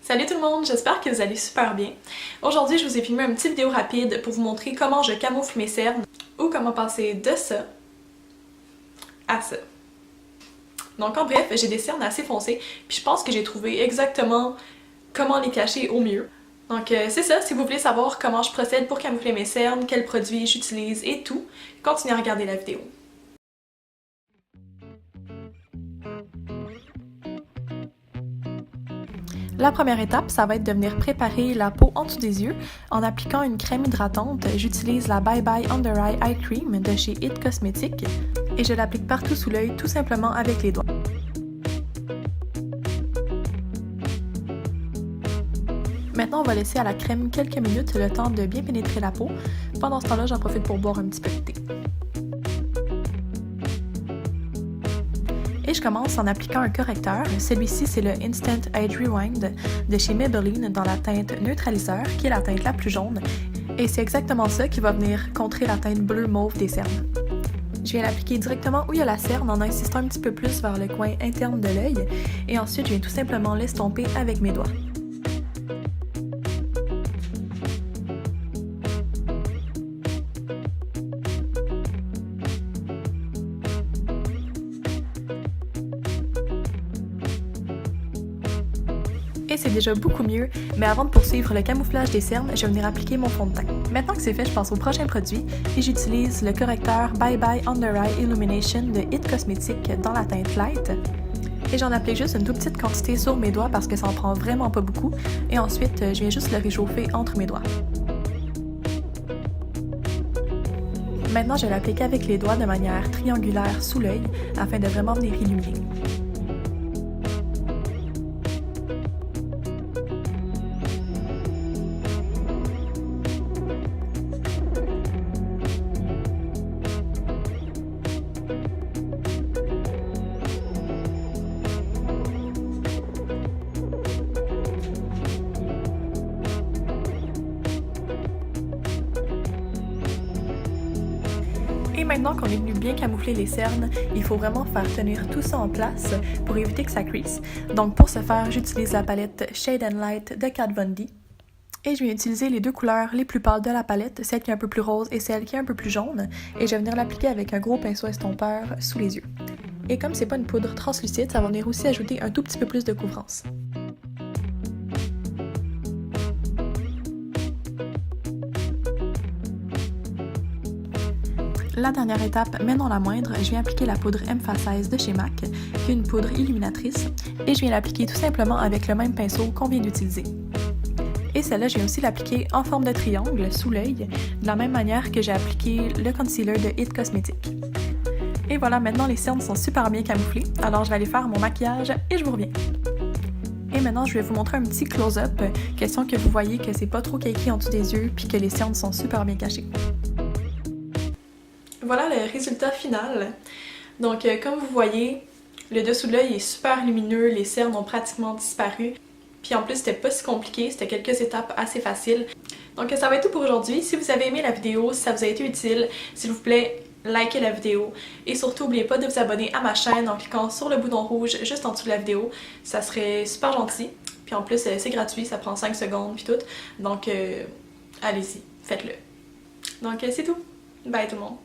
Salut tout le monde, j'espère que vous allez super bien. Aujourd'hui, je vous ai filmé une petite vidéo rapide pour vous montrer comment je camoufle mes cernes ou comment passer de ça à ça. Donc en bref, j'ai des cernes assez foncées, puis je pense que j'ai trouvé exactement comment les cacher au mieux. Donc c'est ça, si vous voulez savoir comment je procède pour camoufler mes cernes, quels produits j'utilise et tout, continuez à regarder la vidéo. La première étape, ça va être de venir préparer la peau en dessous des yeux en appliquant une crème hydratante. J'utilise la Bye Bye Under Eye Eye Cream de chez It Cosmetics et je l'applique partout sous l'œil tout simplement avec les doigts. Maintenant, on va laisser à la crème quelques minutes le temps de bien pénétrer la peau. Pendant ce temps-là, j'en profite pour boire un petit peu de thé. Et je commence en appliquant un correcteur. Celui-ci, c'est le Instant Age Rewind de chez Maybelline dans la teinte neutraliseur, qui est la teinte la plus jaune. Et c'est exactement ça qui va venir contrer la teinte bleu mauve des cernes. Je viens l'appliquer directement où il y a la cerne en insistant un petit peu plus vers le coin interne de l'œil. Et ensuite, je viens tout simplement l'estomper avec mes doigts. Et c'est déjà beaucoup mieux, mais avant de poursuivre le camouflage des cernes, je vais venir appliquer mon fond de teint. Maintenant que c'est fait, je passe au prochain produit et j'utilise le correcteur Bye Bye Under Eye Illumination de It Cosmetics dans la teinte Light. Et j'en applique juste une toute petite quantité sur mes doigts parce que ça en prend vraiment pas beaucoup. Et ensuite, je viens juste le réchauffer entre mes doigts. Maintenant, je l'applique avec les doigts de manière triangulaire sous l'œil afin de vraiment venir illuminer. Et maintenant qu'on est venu bien camoufler les cernes, il faut vraiment faire tenir tout ça en place pour éviter que ça crease. Donc pour ce faire, j'utilise la palette Shade and Light de Kat Von D. Et je vais utiliser les deux couleurs les plus pâles de la palette, celle qui est un peu plus rose et celle qui est un peu plus jaune. Et je vais venir l'appliquer avec un gros pinceau estompeur sous les yeux. Et comme c'est pas une poudre translucide, ça va venir aussi ajouter un tout petit peu plus de couvrance. La dernière étape, mais non la moindre, je viens appliquer la poudre Emphasize de chez MAC, qui est une poudre illuminatrice, et je viens l'appliquer tout simplement avec le même pinceau qu'on vient d'utiliser. Et celle-là, je viens aussi l'appliquer en forme de triangle sous l'œil, de la même manière que j'ai appliqué le concealer de It Cosmetics. Et voilà, maintenant les cernes sont super bien camouflées, alors je vais aller faire mon maquillage et je vous reviens. Et maintenant, je vais vous montrer un petit close-up, question que vous voyez que c'est pas trop cakey en dessous des yeux, puis que les cernes sont super bien cachées. Voilà le résultat final. Donc comme vous voyez, le dessous de l'œil est super lumineux, les cernes ont pratiquement disparu. Puis en plus, c'était pas si compliqué, c'était quelques étapes assez faciles. Donc ça va être tout pour aujourd'hui. Si vous avez aimé la vidéo, si ça vous a été utile, s'il vous plaît, likez la vidéo. Et surtout, n'oubliez pas de vous abonner à ma chaîne en cliquant sur le bouton rouge juste en dessous de la vidéo. Ça serait super gentil. Puis en plus, c'est gratuit, ça prend 5 secondes puis tout. Donc allez-y, faites-le. Donc c'est tout. Bye tout le monde.